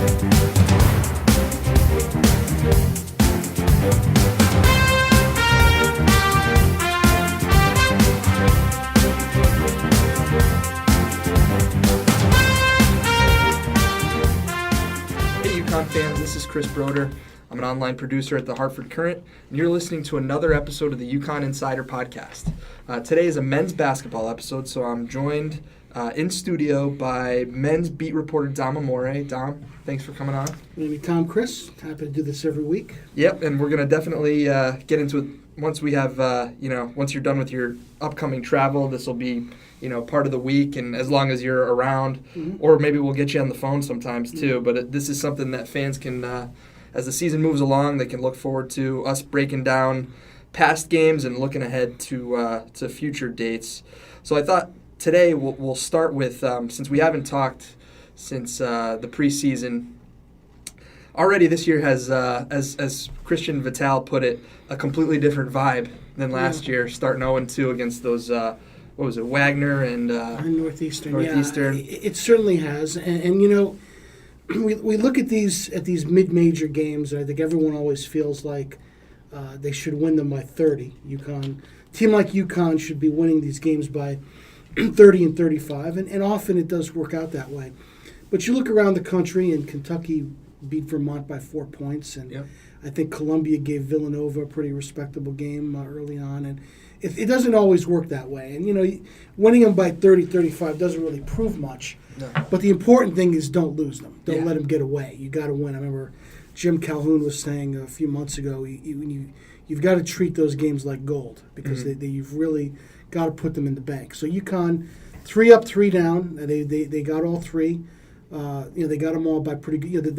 Fans, this is Chris Brodeur. I'm an online producer at the Hartford Courant, and you're listening to another episode of the UConn Insider Podcast. Today is a men's basketball episode, so I'm joined in studio by men's beat reporter Dom Amore. Dom, thanks for coming on. Anytime, Chris. Happy to do this every week. Yep, and we're going to definitely get into it once we have, once you're done with your upcoming travel. This will be part of the week, and as long as you're around, or maybe we'll get you on the phone sometimes too. But this is something that fans can, as the season moves along, they can look forward to us breaking down past games and looking ahead to future dates. So I thought today we'll start with, since we haven't talked since the preseason. Already this year has, as Christian Vital put it, a completely different vibe than last year, starting 0-2 against those. What was it, Wagner and Northeastern? Northeastern. Yeah, it certainly has, and we look at these mid-major games, and I think everyone always feels like they should win them by 30. Team like UConn should be winning these games by 30 and 35, and often it does work out that way. But you look around the country, and Kentucky beat Vermont by 4 points, and I think Columbia gave Villanova a pretty respectable game early on, and it doesn't always work that way. And, winning them by 30, 35 doesn't really prove much. No. But the important thing is don't lose them. Don't let them get away. You got to win. I remember Jim Calhoun was saying a few months ago, you've got to treat those games like gold because you've really got to put them in the bank. So UConn, 3 up, 3 down. They got all three. They got them all by pretty good.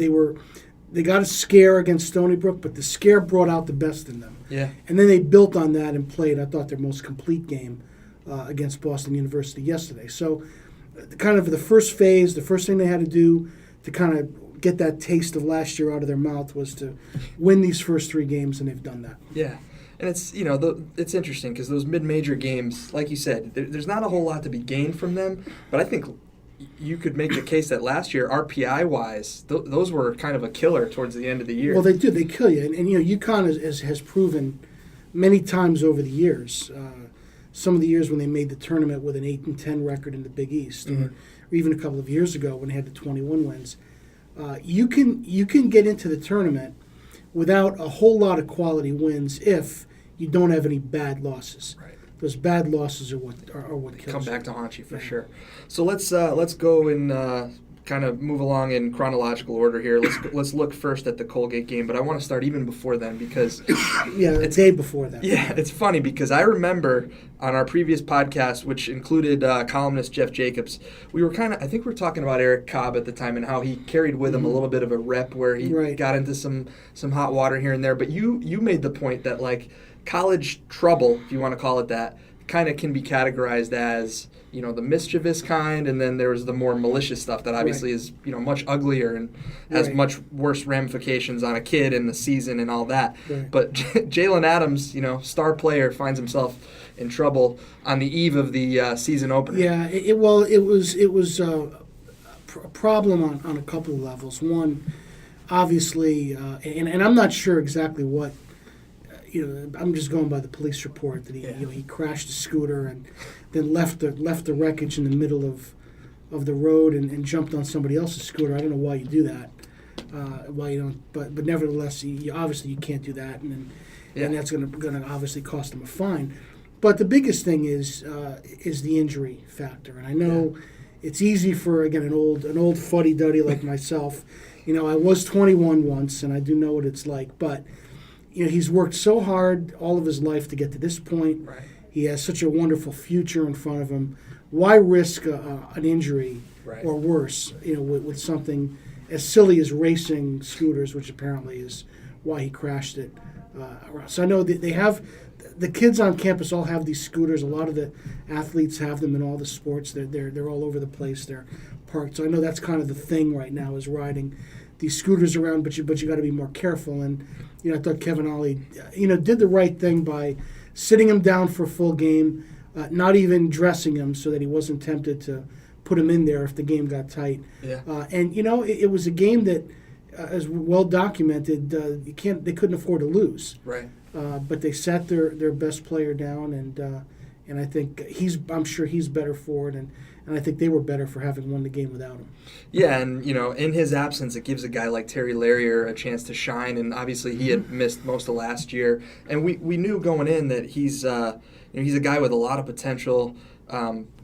They got a scare against Stony Brook, but the scare brought out the best in them. Yeah. And then they built on that and played, I thought, their most complete game against Boston University yesterday. So kind of the first phase, the first thing they had to do to kind of get that taste of last year out of their mouth was to win these first 3 games, and they've done that. Yeah. And it's, it's interesting because those mid-major games, like you said, there's not a whole lot to be gained from them, but I think you could make the case that last year, RPI-wise, those were kind of a killer towards the end of the year. Well, they do. They kill you. And UConn has proven many times over the years, some of the years when they made the tournament with an 8-10 record in the Big East, or even a couple of years ago when they had the 21 wins, you can get into the tournament without a whole lot of quality wins if you don't have any bad losses. Right. Those bad losses are what kills come back to haunt you for sure. So let's go and kind of move along in chronological order here. Let's look first at the Colgate game, but I want to start even before then because the day before that. Yeah, it's funny because I remember on our previous podcast, which included columnist Jeff Jacobs, we were I think we were talking about Eric Cobb at the time and how he carried with him a little bit of a rep where he got into some hot water here and there. But you made the point that college trouble, if you want to call it that, kind of can be categorized as, the mischievous kind, and then there's the more malicious stuff that obviously is, much uglier and has much worse ramifications on a kid and the season and all that. Right. But Jalen Adams, star player, finds himself in trouble on the eve of the season opener. Yeah, it was a problem on a couple of levels. One, obviously, and I'm not sure exactly what. I'm just going by the police report that he crashed a scooter and then left the wreckage in the middle of the road and jumped on somebody else's scooter. I don't know why you do that. Why you don't? But nevertheless, obviously you can't do that, and that's going to obviously cost him a fine. But the biggest thing is the injury factor, and I know it's easy for an old fuddy-duddy like myself. I was 21 once, and I do know what it's like, but. He's worked so hard all of his life to get to this point. Right. He has such a wonderful future in front of him. Why risk an injury or worse, with something as silly as racing scooters, which apparently is why he crashed it. So I know that they have the kids on campus all have these scooters. A lot of the athletes have them in all the sports. They're all over the place. They're parked. So I know that's kind of the thing right now is riding these scooters around, but you got to be more careful. And I thought Kevin Ollie, did the right thing by sitting him down for a full game, not even dressing him so that he wasn't tempted to put him in there if the game got tight. Yeah. And it was a game that, as well documented, they couldn't afford to lose. Right. But they sat their best player down, and I think I'm sure he's better for it, and I think they were better for having won the game without him. Yeah, and in his absence, it gives a guy like Terry Larrier a chance to shine, and obviously he had missed most of last year, and we knew going in that he's he's a guy with a lot of potential.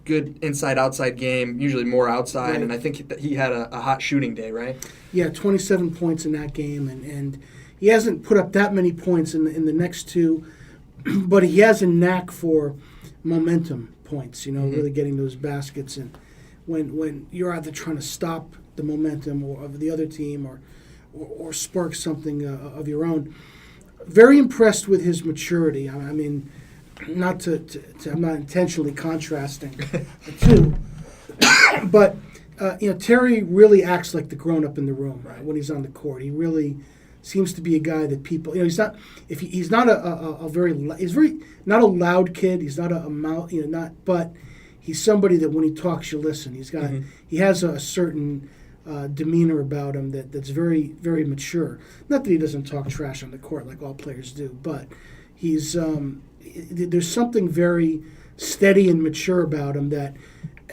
Good inside-outside game, usually more outside, right. And I think that he had a hot shooting day, right? Yeah, 27 points in that game, and he hasn't put up that many points in the next two, but he has a knack for momentum points, really getting those baskets. And when you're either trying to stop the momentum of the other team or spark something of your own. Very impressed with his maturity. I mean, I'm not intentionally contrasting the two, but Terry really acts like the grown-up in the room when he's on the court. He really seems to be a guy that people, he's not. If he's not he's not a loud kid. He's not a mouth, but he's somebody that when he talks, you listen. He has a certain demeanor about him that's very, very mature. Not that he doesn't talk trash on the court like all players do, but he's there's something very steady and mature about him that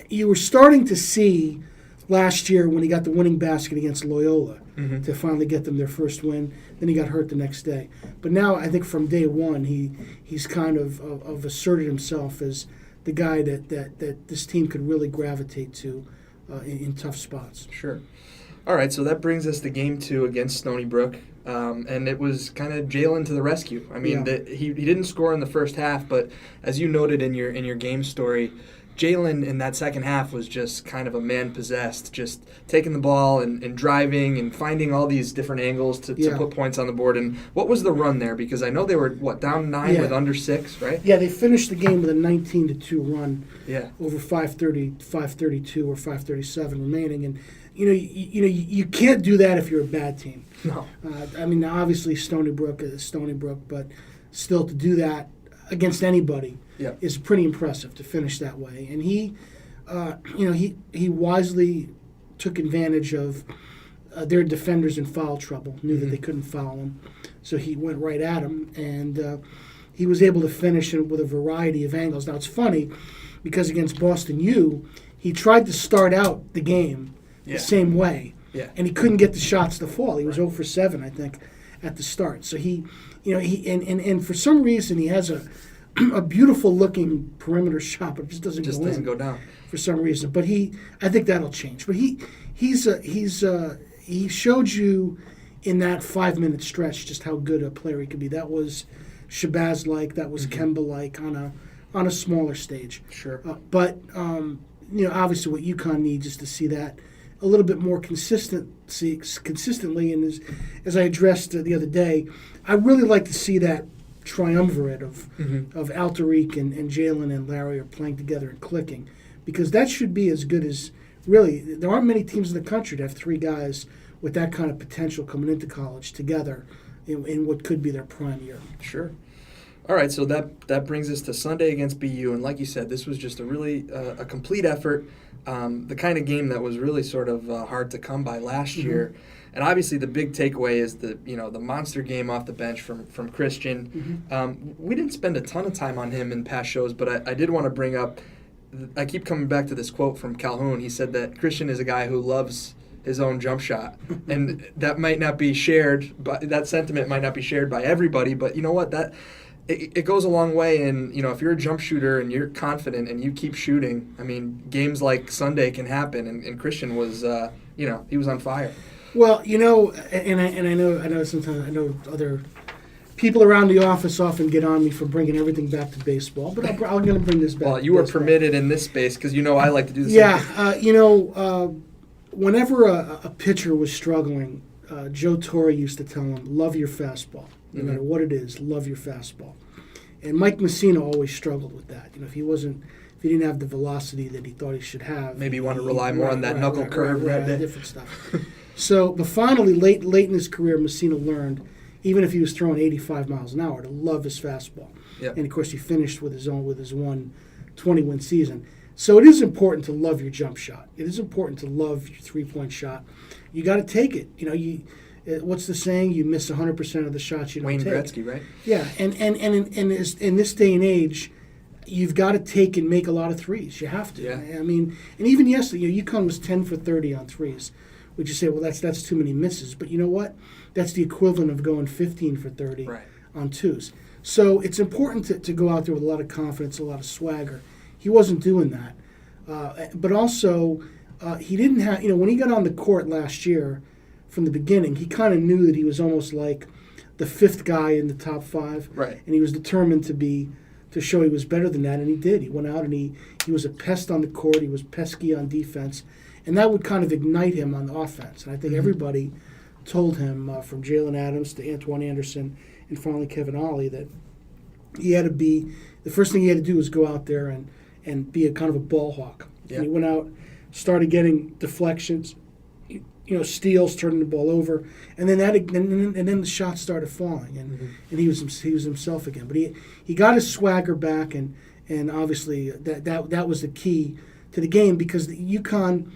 you were starting to see last year when he got the winning basket against Loyola to finally get them their first win. Then he got hurt the next day. But now I think from day one he's kind of asserted himself as the guy that this team could really gravitate to in tough spots. Sure. All right, so that brings us to Game 2 against Stony Brook, and it was kind of Jalen to the rescue. I mean, he didn't score in the first half, but as you noted in your game story, Jalen in that second half was just kind of a man possessed, just taking the ball and driving and finding all these different angles to put points on the board. And what was the run there? Because I know they were, down 9 with under 6, right? Yeah, they finished the game with a 19-2 run over 5:32 or 5:37 remaining. And, you can't do that if you're a bad team. No. I mean, obviously Stony Brook is Stony Brook, but still to do that against anybody is pretty impressive to finish that way. And he wisely took advantage of their defenders in foul trouble, knew that they couldn't foul him, so he went right at him, and he was able to finish it with a variety of angles. Now, it's funny because against Boston U, he tried to start out the game the same way, and he couldn't get the shots to fall. He was 0 for 7, I think, at the start. So he for some reason he has a beautiful looking perimeter shot, but it just doesn't go down for some reason. But I think that'll change. But he showed you in that 5-minute stretch just how good a player he could be. That was Shabazz-like, that was Kemba-like on a smaller stage. Sure. But obviously what UConn needs is to see that a little bit more consistently. And as I addressed the other day, I really like to see that triumvirate of Alterique and Jalen and Larrier playing together and clicking, because that should be as good as, really, there aren't many teams in the country to have 3 guys with that kind of potential coming into college together in what could be their prime year. Sure. All right, so that brings us to Sunday against BU, and like you said, this was just a really a complete effort, the kind of game that was really sort of hard to come by last year. And obviously, the big takeaway is the monster game off the bench from Christian. We didn't spend a ton of time on him in past shows, but I did want to bring up. I keep coming back to this quote from Calhoun. He said that Christian is a guy who loves his own jump shot, and that might not be shared. But that sentiment might not be shared by everybody. But you know what? It goes a long way, and if you're a jump shooter and you're confident and you keep shooting, I mean, games like Sunday can happen. And Christian was, he was on fire. Well, and I know sometimes other people around the office often get on me for bringing everything back to baseball, but I'm going to bring this back. Well, you were permitted in this space because I like to do the same thing. Yeah, whenever a pitcher was struggling, Joe Torre used to tell him, "Love your fastball, no matter what it is. Love your fastball." And Mike Messina always struggled with that. If he didn't have the velocity that he thought he should have, maybe he wanted to rely more on that knuckle curve, different stuff. So, but finally, late in his career, Messina learned, even if he was throwing 85 miles an hour, to love his fastball. Yep. And of course, he finished with his 1 20-win season. So it is important to love your jump shot. It is important to love your three-point shot. You got to take it. What's the saying? You miss 100% of the shots you don't Wayne take. Gretzky, right? Yeah, and in this day and age, you've got to take and make a lot of threes. You have to. Yeah. I mean, and even yesterday, UConn was 10 for 30 on threes. Would you say, well, that's too many misses? But you know what? That's the equivalent of going 15 for 30 on twos. So it's important to go out there with a lot of confidence, a lot of swagger. He wasn't doing that. But also, he didn't have, when he got on the court last year from the beginning, he kind of knew that he was almost like the fifth guy in the top five. Right. And he was determined to show he was better than that, and he did. He went out and he was a pest on the court. He was pesky on defense. And that would kind of ignite him on offense. And I think everybody told him, from Jalen Adams to Antwone Anderson and finally Kevin Ollie, that he had to be, the first thing he had to do was go out there and be a kind of a ball hawk. Yeah. And he went out, started getting deflections, steals, turning the ball over, and then then the shots started falling, and he was himself again. But he got his swagger back, and obviously that was the key to the game, because the UConn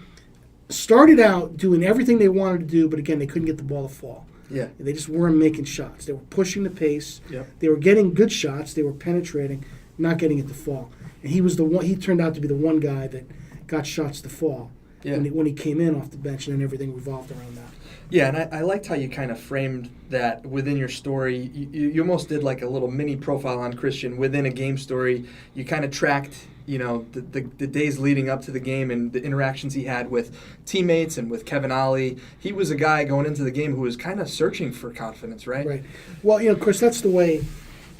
started out doing everything they wanted to do, but again they couldn't get the ball to fall. Yeah, they just weren't making shots. They were pushing the pace. Yep. They were getting good shots. They were penetrating, not getting it to fall. And he was the one. He turned out to be the one guy that got shots to fall. Yeah. When he came in off the bench, and then everything revolved around that. Yeah, and I liked how you kind of framed that within your story. You almost did like a little mini profile on Christian within a game story. You kind of tracked, the days leading up to the game and the interactions he had with teammates and with Kevin Ollie. He was a guy going into the game who was kind of searching for confidence, right? Right. Well, Chris, that's the way.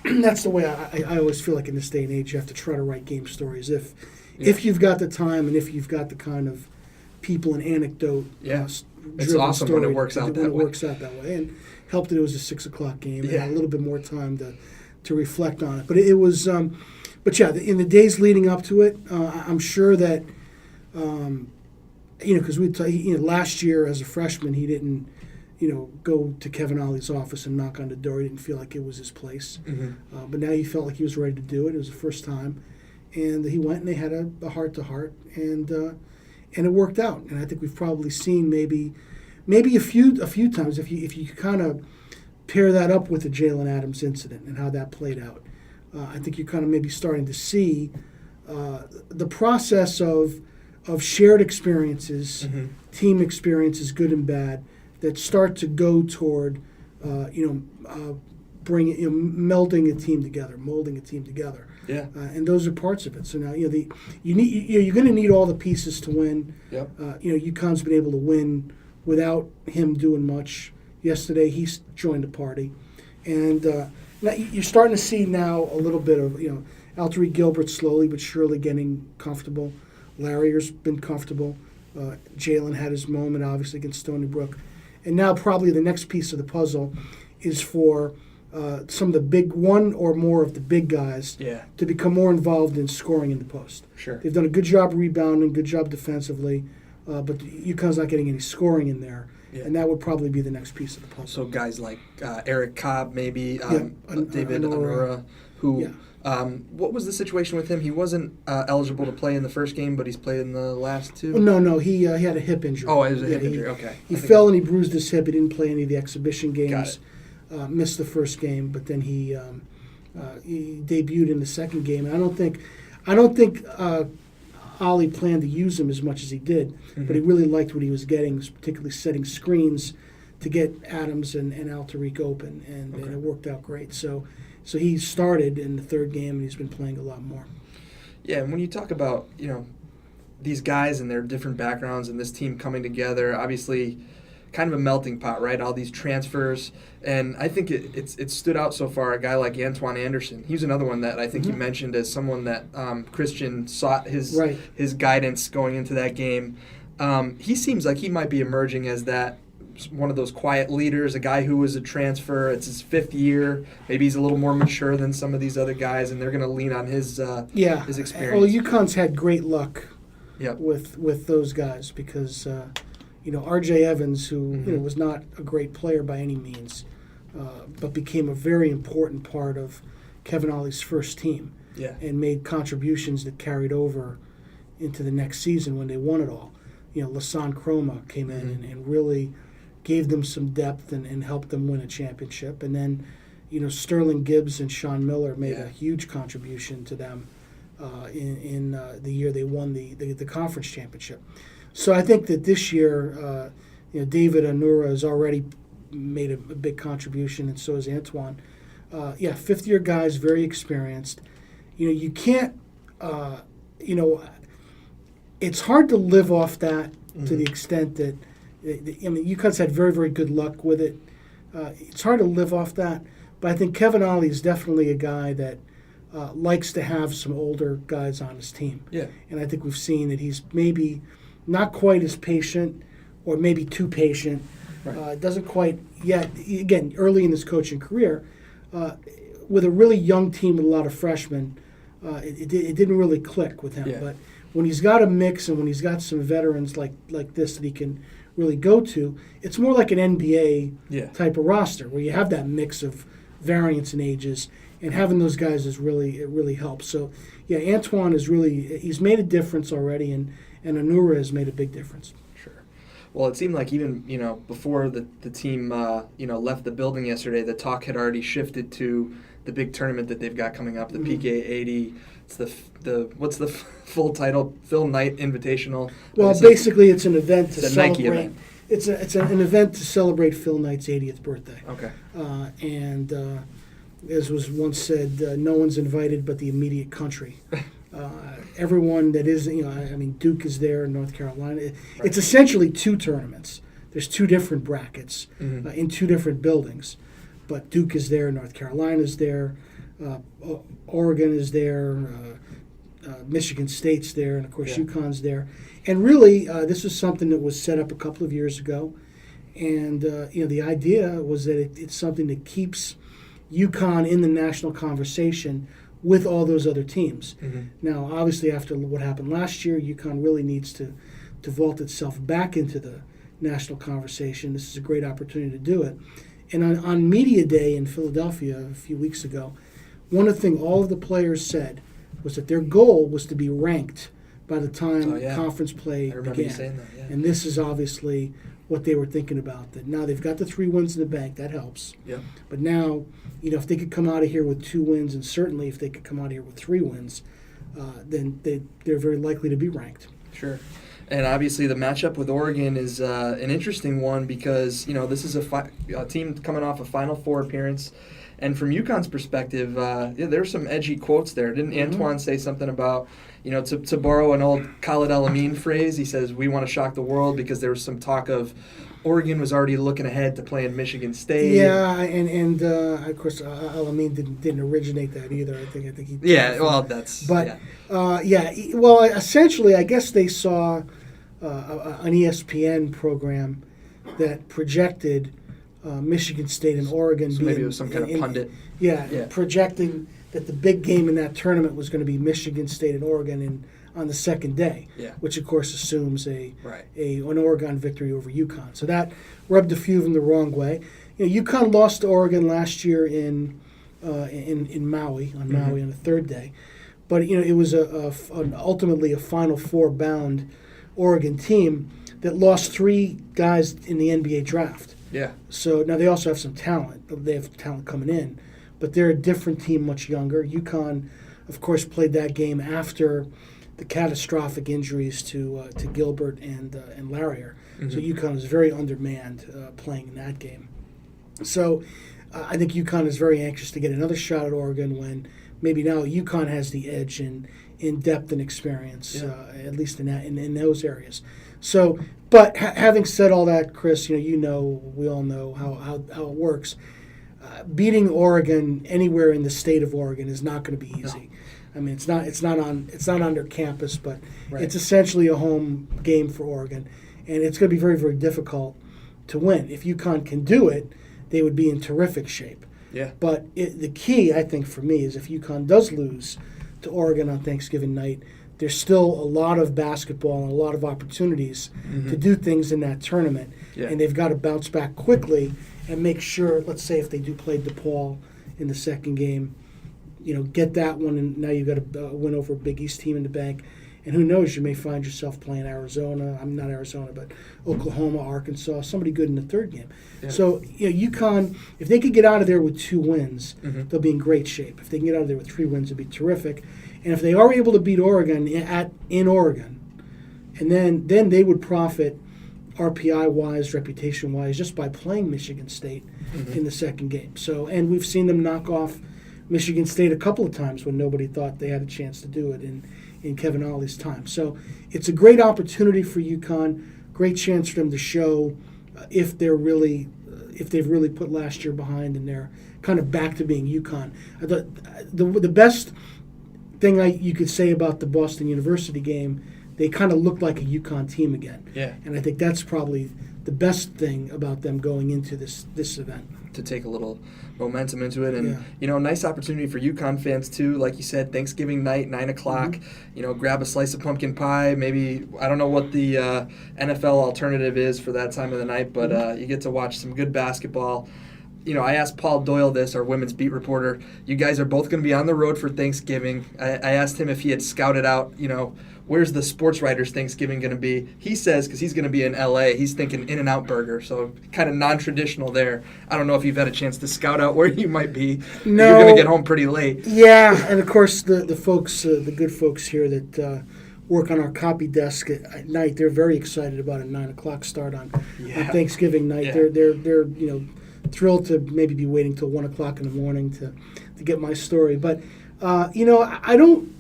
That's the way I always feel like in this day and age, you have to try to write game stories if you've got the time and if you've got the kind of people and anecdote. Yeah, it's awesome when it works out that way. Works out that way, and helped that it was a 6:00 game and had a little bit more time to reflect on it. But it was, but yeah, in the days leading up to it, I'm sure that, because last year as a freshman he didn't, go to Kevin Ollie's office and knock on the door. He didn't feel like it was his place. Mm-hmm. But now he felt like he was ready to do it. It was the first time, and he went and they had a heart-to-heart, and it worked out. And I think we've probably seen maybe a few times if you kind of pair that up with the Jalen Adams incident and how that played out. I think you're kind of maybe starting to see the process of shared experiences, team experiences, good and bad, that start to go toward melding a team together, molding a team together. Yeah. And those are parts of it. So now you're going to need all the pieces to win. Yep. UConn's been able to win without him doing much. Yesterday he's joined the party, and now you're starting to see now a little bit of Alterique Gilbert slowly but surely getting comfortable. Larrier's been comfortable. Jalen had his moment obviously against Stony Brook, and now probably the next piece of the puzzle is for some of the big one or more of the big guys to become more involved in scoring in the post. Sure. They've done a good job rebounding, good job defensively, but UConn's not getting any scoring in there. Yeah. And that would probably be the next piece of the puzzle. So guys like Eric Cobb, maybe David Amore, who what was the situation with him? He wasn't eligible to play in the first game, but he's played in the last two? No, he had a hip injury. Oh, it was a hip injury, okay. He fell and he bruised his hip. He didn't play any of the exhibition games. Missed the first game, but then he debuted in the second game. And I don't think Ollie planned to use him as much as he did, but he really liked what he was getting, particularly setting screens to get Adams and Alterique open, and it worked out great. So he started in the third game, and he's been playing a lot more. Yeah, and when you talk about these guys and their different backgrounds and this team coming together, obviously kind of a melting pot, right? All these transfers, and I think it stood out so far. A guy like Antwone Anderson, he's another one that I think you mentioned as someone that Christian sought his guidance going into that game. He seems like he might be emerging as that one of those quiet leaders, a guy who was a transfer. It's his fifth year. Maybe he's a little more mature than some of these other guys, and they're going to lean on his experience. Well, UConn's had great luck with those guys because. R.J. Evans, who was not a great player by any means, but became a very important part of Kevin Ollie's first team, and made contributions that carried over into the next season when they won it all. Lasan Chroma came in and really gave them some depth and helped them win a championship. And then, Sterling Gibbs and Sean Miller made a huge contribution to them in the year they won the conference championship. So I think that this year, David Anura has already made a big contribution, and so has Antwone. Fifth-year guys, very experienced. You can't, it's hard to live off that to the extent that, UConn's had very, very good luck with it. It's hard to live off that, but I think Kevin Ollie is definitely a guy that likes to have some older guys on his team. Yeah. And I think we've seen that he's maybe not quite as patient or maybe too patient. Right. Doesn't quite yet, again, early in his coaching career, with a really young team with a lot of freshmen, it didn't really click with him. Yeah. But when he's got a mix and when he's got some veterans like this that he can really go to, it's more like an NBA type of roster where you have that mix of variance in ages, and having those guys it really helps. So, Antwone he's made a difference already, and Anura has made a big difference. Well, it seemed like even, before the team, left the building yesterday, the talk had already shifted to the big tournament that they've got coming up, the PK 80. It's what's the full title? Phil Knight Invitational. Well, basically, it's an event to celebrate. Nike event. It's an event to celebrate Phil Knight's 80th birthday. Okay. And as was once said, no one's invited but the immediate country. Everyone that is, Duke is there, North Carolina. It's essentially two tournaments. There's two different brackets in two different buildings. But Duke is there, North Carolina's there, Oregon is there, Michigan State's there, and of course UConn's there. And really, this was something that was set up a couple of years ago. And, the idea was that it's something that keeps UConn in the national conversation with all those other teams. Now, obviously, after what happened last year, UConn really needs to vault itself back into the national conversation. This is a great opportunity to do it. And on Media Day in Philadelphia a few weeks ago, one of the things all of the players said was that their goal was to be ranked by the time conference play began. You saying that, yeah. And this is obviously what they were thinking about. That now they've got the 3 wins in the bank, that helps. Yeah. But now, if they could come out of here with 2 wins, and certainly if they could come out of here with 3 wins, then they're very likely to be ranked. Sure. And obviously the matchup with Oregon is an interesting one because, this is a team coming off a Final Four appearance. And from UConn's perspective, there's some edgy quotes there. Didn't Antwone say something about, to borrow an old Khalid El-Amin phrase, he says, we want to shock the world because there was some talk of Oregon was already looking ahead to playing Michigan State. Yeah, and of course El-Amin didn't originate that either. I think he. Yeah, well, that's. But well, essentially, I guess they saw an ESPN program that projected Michigan State and Oregon. So maybe it was some kind of pundit. Yeah, projecting that the big game in that tournament was going to be Michigan State and Oregon on the second day, which of course assumes an Oregon victory over UConn. So that rubbed a few of them the wrong way. UConn lost to Oregon last year in Maui on the third day, but it was ultimately a Final Four bound Oregon team that lost 3 guys in the NBA draft. Yeah. So now they also have some talent. They have talent coming in, but they're a different team, much younger. UConn, of course, played that game after the catastrophic injuries to Gilbert and Larrier. So UConn is very undermanned playing in that game. So I think UConn is very anxious to get another shot at Oregon when maybe now UConn has the edge in depth and experience, at least in those areas. So, but having said all that, Chris, we all know how it works. Beating Oregon anywhere in the state of Oregon is not going to be easy. No. I mean, it's not on their campus, but it's essentially a home game for Oregon, and it's going to be very, very difficult to win. If UConn can do it, they would be in terrific shape. Yeah. But the key, I think, for me is if UConn does lose to Oregon on Thanksgiving night, there's still a lot of basketball and a lot of opportunities to do things in that tournament, and they've got to bounce back quickly and make sure, let's say if they do play DePaul in the second game, get that one, and now you've got a win over a Big East team in the bank. And who knows, you may find yourself playing Arizona. I'm not Arizona, but Oklahoma, Arkansas, somebody good in the third game. Yeah. So, UConn, if they could get out of there with 2 wins, Mm-hmm. they'll be in great shape. If they can get out of there with 3 wins, it'd be terrific. And if they are able to beat Oregon in Oregon, and then they would profit RPI-wise, reputation-wise, just by playing Michigan State in the second game. So, and we've seen them knock off Michigan State a couple of times when nobody thought they had a chance to do it in Kevin Ollie's time. So it's a great opportunity for UConn, great chance for them to show if they've really put last year behind and they're kind of back to being UConn. I thought the best thing you could say about the Boston University game, they kind of looked like a UConn team again. Yeah. And I think that's probably the best thing about them going into this event. To take a little momentum into it. And, nice opportunity for UConn fans, too. Like you said, Thanksgiving night, 9 o'clock, grab a slice of pumpkin pie. Maybe, I don't know what the NFL alternative is for that time of the night, but you get to watch some good basketball. I asked Paul Doyle this, our women's beat reporter. You guys are both going to be on the road for Thanksgiving. I asked him if he had scouted out, where's the sports writers Thanksgiving going to be. He says, because he's going to be in L.A., he's thinking In-N-Out Burger, so kind of non-traditional there. I don't know if you've had a chance to scout out where you might be. No. You're going to get home pretty late. Yeah, and of course the folks, the good folks here that work on our copy desk at night, they're very excited about a 9 o'clock start on Thanksgiving night. Yeah. They're thrilled to maybe be waiting till 1 o'clock in the morning to get my story. But I don't.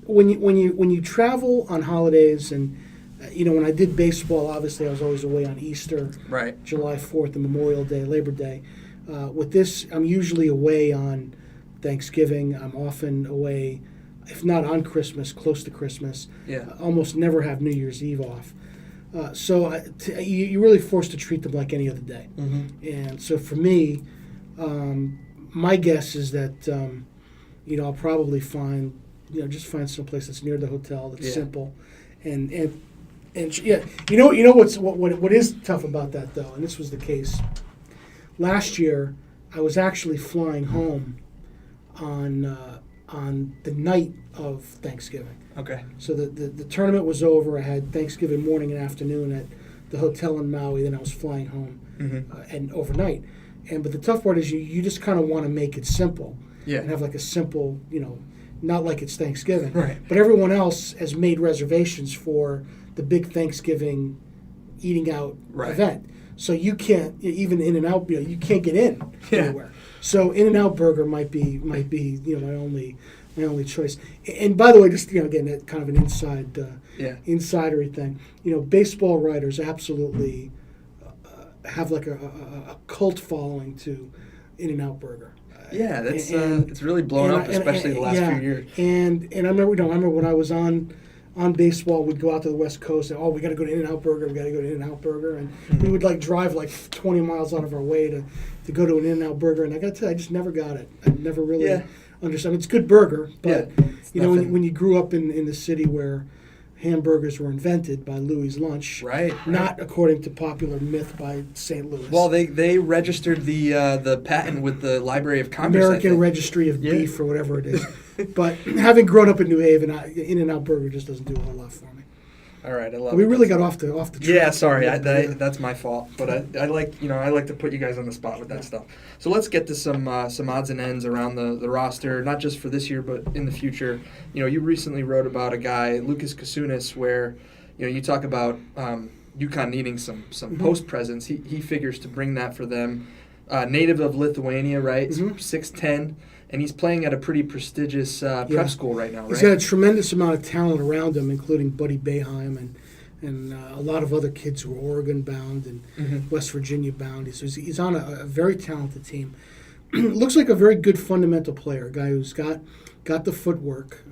When you travel on holidays, and when I did baseball, obviously I was always away on Easter, right, July 4th, and Memorial Day, Labor Day. With this, I'm usually away on Thanksgiving. I'm often away, if not on Christmas, close to Christmas. Yeah. Almost never have New Year's Eve off. So you're really forced to treat them like any other day. Mm-hmm. And so for me, my guess is that I'll probably find some place that's near the hotel that's simple, and what is tough about that though, and this was the case last year. I was actually flying home on the night of Thanksgiving. Okay. So the tournament was over. I had Thanksgiving morning and afternoon at the hotel in Maui. Then I was flying home and overnight. But the tough part is you just kind of want to make it simple. Yeah. And have like a simple, not like it's Thanksgiving. Right. But everyone else has made reservations for the big Thanksgiving eating out event. So you can't, even In-N-Out, you can't get in anywhere. So In-N-Out Burger might be my only choice. And by the way, just again, that kind of an insidery thing. Baseball writers absolutely have like a cult following to In-N-Out Burger. Yeah, that's it's really blown up, especially the last few years. And I remember when I was on baseball, we'd go out to the West Coast and we got to go to In-N-Out Burger, and we would drive 20 miles out of our way to go to an In-N-Out Burger, and I got to tell you, I just never got it. I never really understood. It's a good burger, but when you grew up in the city where hamburgers were invented by Louis Lunch, not according to popular myth by St. Louis. Well, they registered the patent with the Library of Congress. American Registry of Beef or whatever it is. But having grown up in New Haven, In-N-Out Burger just doesn't do a whole lot for me. All right, I love it. We really got off the track. Yeah, sorry, that's my fault. But I like to put you guys on the spot with that stuff. So let's get to some odds and ends around the roster, not just for this year, but in the future. You recently wrote about a guy, Lukas Kisunas, where you talk about UConn needing some post presence. He figures to bring that for them. Native of Lithuania, right? 6'10". And he's playing at a pretty prestigious prep school right now, right? He's got a tremendous amount of talent around him, including Buddy Boeheim and a lot of other kids who are Oregon bound and West Virginia bound. He's on a very talented team. Looks like a very good fundamental player, a guy who's got the footwork.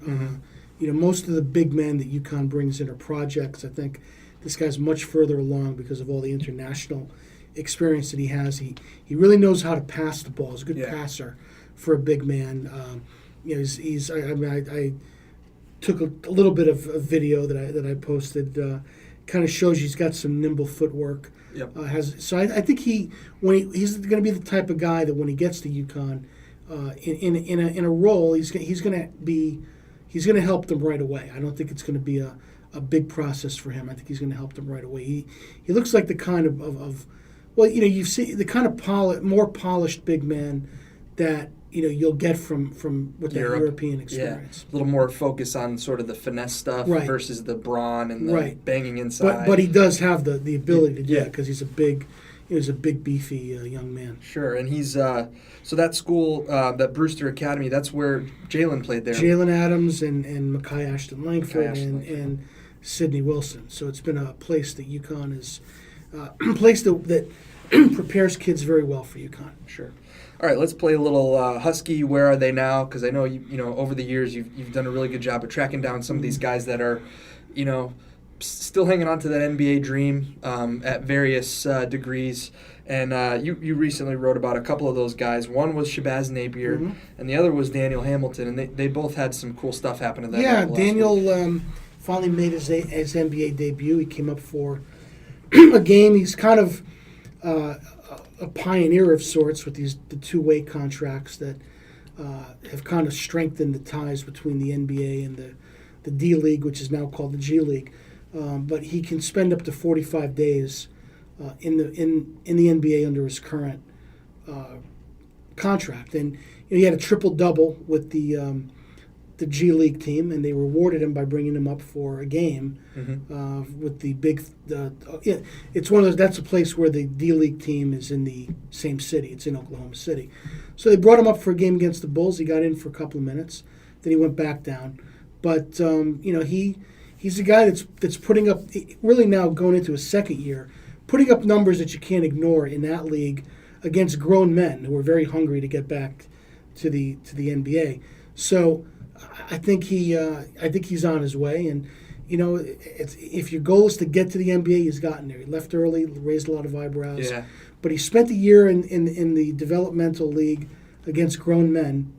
Most of the big men that UConn brings in are projects. I think this guy's much further along because of all the international experience that he has. He really knows how to pass the ball. He's a good passer for a big man. I took a little bit of a video that I posted. Kind of shows he's got some nimble footwork. Yep. I think he's going to be the type of guy that when he gets to UConn, in a role, he's going to be he's going to help them right away. I don't think it's going to be a big process for him. I think he's going to help them right away. He looks like the kind of well, you see the kind of more polished big man that you'll get from with that European experience. Yeah. A little more focus on sort of the finesse stuff versus the brawn and the banging inside. But he does have the ability to do that because he's a big beefy young man. Sure, and he's so that school, that Brewster Academy, that's where Jalen played there. Jalen Adams and Mekhi Ashton Langford and Sidney Wilson. So it's been a place that UConn is a place that prepares kids very well for UConn. Sure. All right, let's play a little Husky. Where are they now? Because I know over the years you've done a really good job of tracking down some of these guys that are, still hanging on to that NBA dream at various degrees. And you recently wrote about a couple of those guys. One was Shabazz Napier, and the other was Daniel Hamilton, and they both had some cool stuff happen to them. Yeah, Daniel finally made his NBA debut. He came up for a game. He's kind of a pioneer of sorts with the two-way contracts that have kind of strengthened the ties between the NBA and the D League, which is now called the G League. But he can spend up to 45 days in the NBA under his current contract, and he had a triple-double with the G League team, and they rewarded him by bringing him up for a game with the big. It's one of those. That's a place where the D League team is in the same city. It's in Oklahoma City, so they brought him up for a game against the Bulls. He got in for a couple of minutes, then he went back down. But he's a guy that's putting up really now going into his second year, putting up numbers that you can't ignore in that league against grown men who are very hungry to get back to the NBA. So I think he's on his way, and if your goal is to get to the NBA, he's gotten there. He left early, raised a lot of eyebrows, but he spent a year in the developmental league against grown men,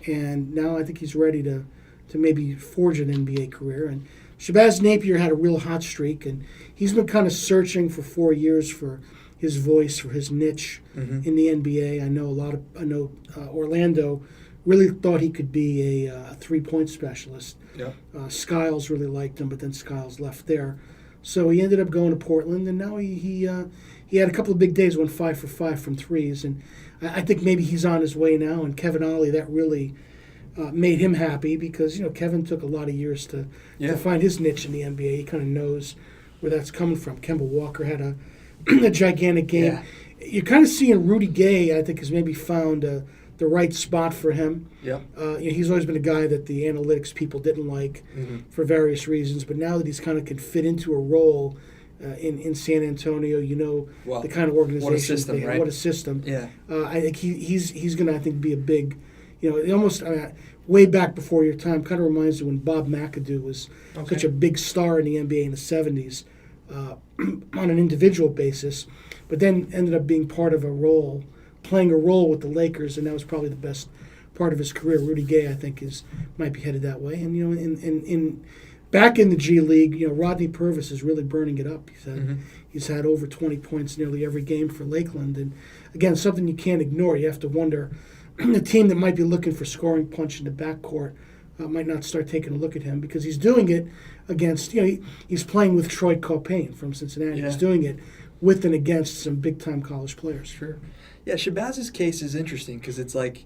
and now I think he's ready to maybe forge an NBA career. And Shabazz Napier had a real hot streak, and he's been kind of searching for 4 years for his voice, for his niche in the NBA. I know Orlando really thought he could be a three-point specialist. Yeah. Skiles really liked him, but then Skiles left there. So he ended up going to Portland, and now he had a couple of big days, went 5 for 5 from threes, and I think maybe he's on his way now. And Kevin Ollie, that really made him happy because Kevin took a lot of years to find his niche in the NBA. He kind of knows where that's coming from. Kemba Walker had a gigantic game. Yeah. You're kind of seeing Rudy Gay, I think, has maybe found the right spot for him. Yeah. He's always been a guy that the analytics people didn't like for various reasons, but now that he's kind of can fit into a role in San Antonio, the kind of organization they have. Right? What a system. Yeah. I think he's going to, I think, be a big, almost way back before your time. Kind of reminds me when Bob McAdoo was such a big star in the NBA in the 70s on an individual basis, but then ended up being part of playing a role with the Lakers, and that was probably the best part of his career. Rudy Gay, I think, might be headed that way. And in back in the G League, Rodney Purvis is really burning it up. He's had over 20 points nearly every game for Lakeland, and again, something you can't ignore. You have to wonder the team that might be looking for scoring punch in the backcourt might not start taking a look at him because he's doing it against. He's playing with Troy Caupain from Cincinnati. Yeah. He's doing it with and against some big time college players. Sure. Yeah, Shabazz's case is interesting because it's like,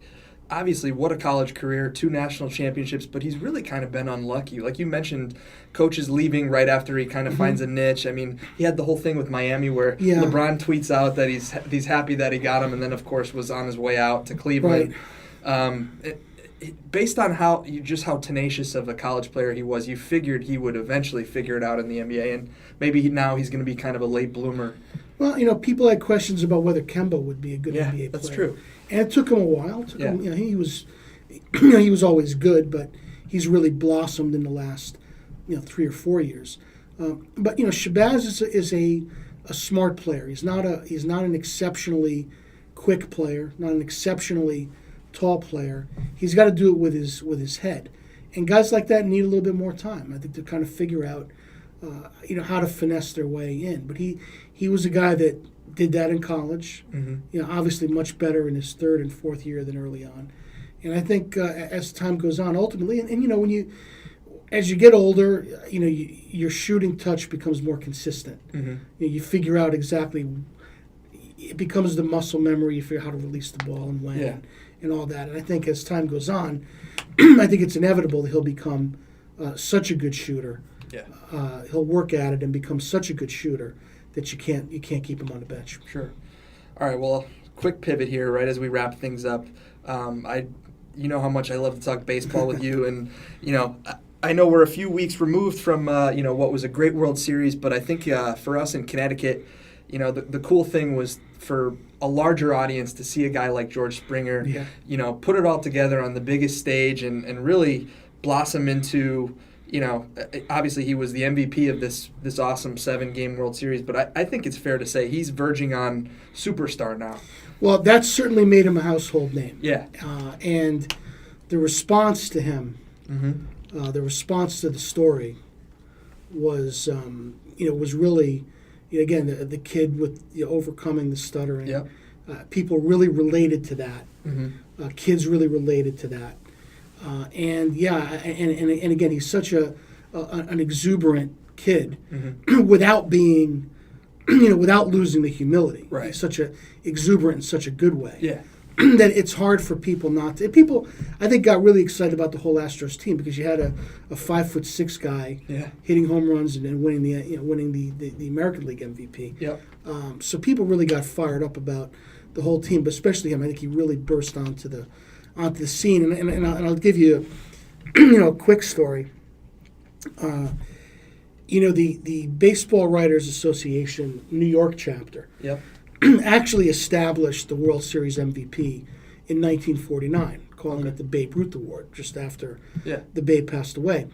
obviously, what a college career, 2 national championships, but he's really kind of been unlucky. Like you mentioned, coaches leaving right after he kind of finds a niche. I mean, he had the whole thing with Miami where LeBron tweets out that he's happy that he got him, and then, of course, was on his way out to Cleveland. Right. Based on how tenacious of a college player he was, you figured he would eventually figure it out in the NBA, and maybe now he's going to be kind of a late bloomer. Well, people had questions about whether Kemba would be a good NBA player. That's true. And it took him a while. He was, he was always good, but he's really blossomed in the last, 3 or 4 years. But Shabazz is a smart player. He's not an exceptionally quick player, not an exceptionally tall player. He's got to do it with his head, and guys like that need a little bit more time, I think, to kind of figure out, how to finesse their way in. But he was a guy that did that in college. Obviously much better in his 3rd and 4th year than early on, And I think as time goes on, ultimately, and as you get older, your shooting touch becomes more consistent. Mm-hmm. You figure out exactly. It becomes the muscle memory. You figure out how to release the ball and when, and all that. And I think as time goes on, I think it's inevitable that he'll become such a good shooter. Yeah. He'll work at it and become such a good shooter that you can't keep him on the bench. Sure. All right. Well, quick pivot here, right as we wrap things up. You know how much I love to talk baseball with you, and I know we're a few weeks removed from what was a great World Series, but I think for us in Connecticut, the cool thing was for a larger audience to see a guy like George Springer, put it all together on the biggest stage and really blossom into. Obviously he was the MVP of this awesome 7-game World Series, but I think it's fair to say he's verging on superstar now. Well, that certainly made him a household name. Yeah. And the response to him, Mm-hmm. the response to the story was, was really, again, the kid with overcoming the stuttering. Yep. People really related to that. Mm-hmm. Kids really related to that. And again, he's such an exuberant kid Mm-hmm. without being, without losing the humility. Right. He's such a exuberant in such a good way. Yeah. That it's hard for people not to. People, I think, got really excited about the whole Astros team because you had a 5'6" guy hitting home runs and winning the American League MVP. Yep. So people really got fired up about the whole team, but especially him. I think he really burst onto the scene. And I'll give you a quick story. The Baseball Writers Association New York chapter. Yep. Actually established the World Series MVP in 1949, calling it the Babe Ruth Award, just after the Babe passed away.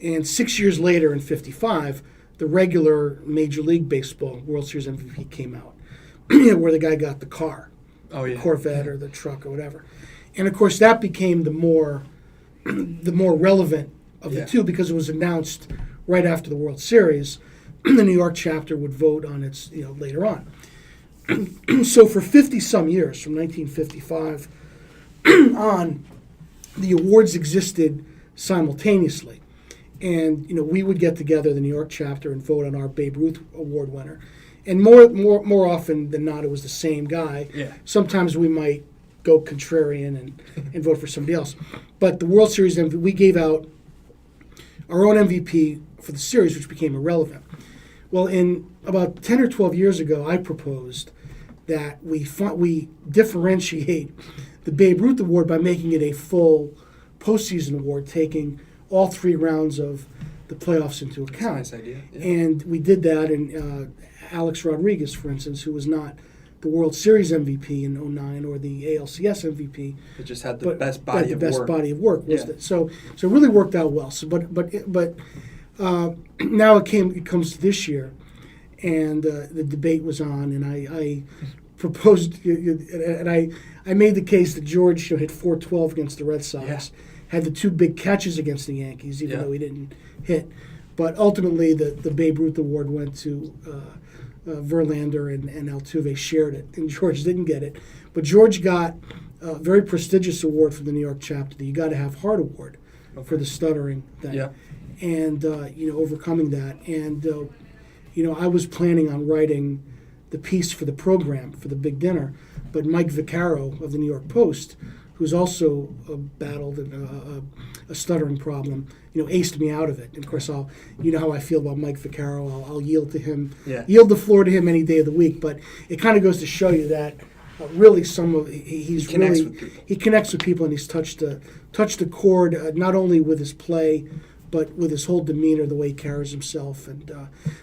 And 6 years later, in 55, the regular Major League Baseball World Series MVP came out, where the guy got the car, the Corvette or the truck or whatever. And, of course, that became the more relevant of the two because it was announced right after the World Series. The New York chapter would vote on its later on. So for 50-some years, from 1955 on, the awards existed simultaneously. And, we would get together, the New York chapter, and vote on our Babe Ruth Award winner. And more often than not, it was the same guy. Yeah. Sometimes we might go contrarian and vote for somebody else. But the World Series, we gave out our own MVP for the series, which became irrelevant. Well, in about 10 or 12 years ago, I proposed that we differentiate the Babe Ruth Award by making it a full postseason award, taking all 3 rounds of the playoffs into account. That's a nice idea. Yeah. And we did that, and Alex Rodriguez, for instance, who was not the World Series MVP in 2009 or the ALCS MVP. It just had the best body of work. The best body of work was that. So it really worked out well. So, but now it comes to this year, and the debate was on, and I proposed, and I made the case that George hit .412 against the Red Sox, had the 2 big catches against the Yankees, even though he didn't hit. But ultimately, the Babe Ruth Award went to Verlander, and Altuve shared it, and George didn't get it. But George got a very prestigious award from the New York chapter, the You Got to Have Heart Award for the stuttering thing. Yeah. And, overcoming that. And, I was planning on writing the piece for the program, for the big dinner, but Mike Vaccaro of the New York Post, who's also battled a stuttering problem, aced me out of it. And of course, how I feel about Mike Vaccaro. I'll yield to him, yield the floor to him any day of the week. But it kind of goes to show you that really he connects with people, and he's touched a chord not only with his play, but with his whole demeanor, the way he carries himself, and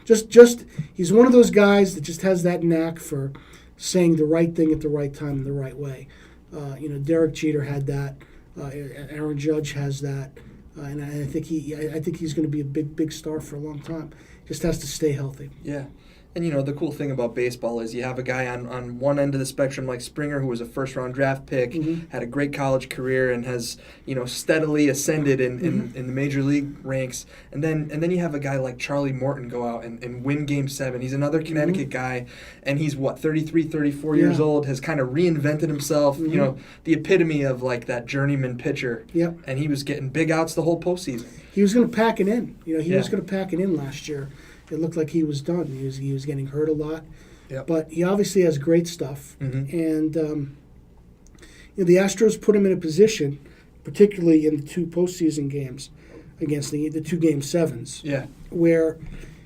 just he's one of those guys that just has that knack for saying the right thing at the right time in the right way. Derek Jeter had that. Aaron Judge has that, and I think he's going to be a big star for a long time. Just has to stay healthy. Yeah, And, the cool thing about baseball is you have a guy on one end of the spectrum like Springer, who was a first-round draft pick, had a great college career, and has, steadily ascended in the major league ranks. And then you have a guy like Charlie Morton go out and win Game 7. He's another Connecticut guy, and he's, 33, 34 years old, has kind of reinvented himself, the epitome of, like, that journeyman pitcher. Yep. And he was getting big outs the whole postseason. He was going to pack it in. He was going to pack it in last year. It looked like he was done. He was getting hurt a lot. Yep. But he obviously has great stuff. And the Astros put him in a position, particularly in the 2 postseason games against the 2 Game 7s, where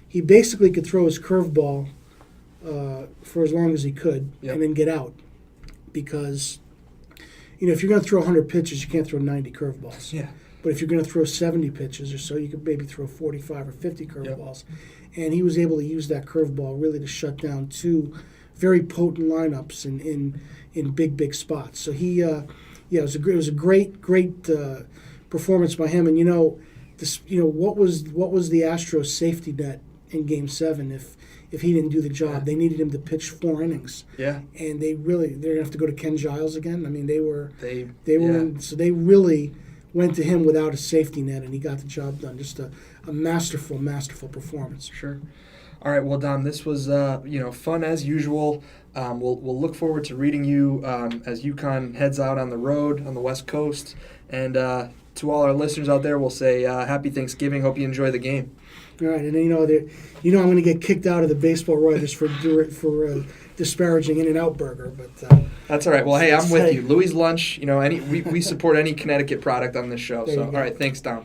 he basically could throw his curveball for as long as he could and then get out. Because, if you're going to throw 100 pitches, you can't throw 90 curveballs. Yeah. But if you're going to throw 70 pitches or so, you could maybe throw 45 or 50 curveballs. And he was able to use that curveball really to shut down 2 very potent lineups in big spots. So it was a great performance by him. And what was the Astros safety net in Game 7 if he didn't do the job? They needed him to pitch 4 innings. Yeah. And they're gonna have to go to Ken Giles again. I mean, so they really went to him without a safety net, and he got the job done. Just a masterful performance. Sure. All right, well, Dom, this was fun as usual. We'll look forward to reading you as UConn heads out on the road on the West Coast. And to all our listeners out there, we'll say Happy Thanksgiving. Hope you enjoy the game. All right, and I'm going to get kicked out of the baseball writers for disparaging In-N-Out Burger, but that's all right. Well, hey, I'm with you. Louis Lunch. We support any Connecticut product on this show. So, all right, thanks, Dom.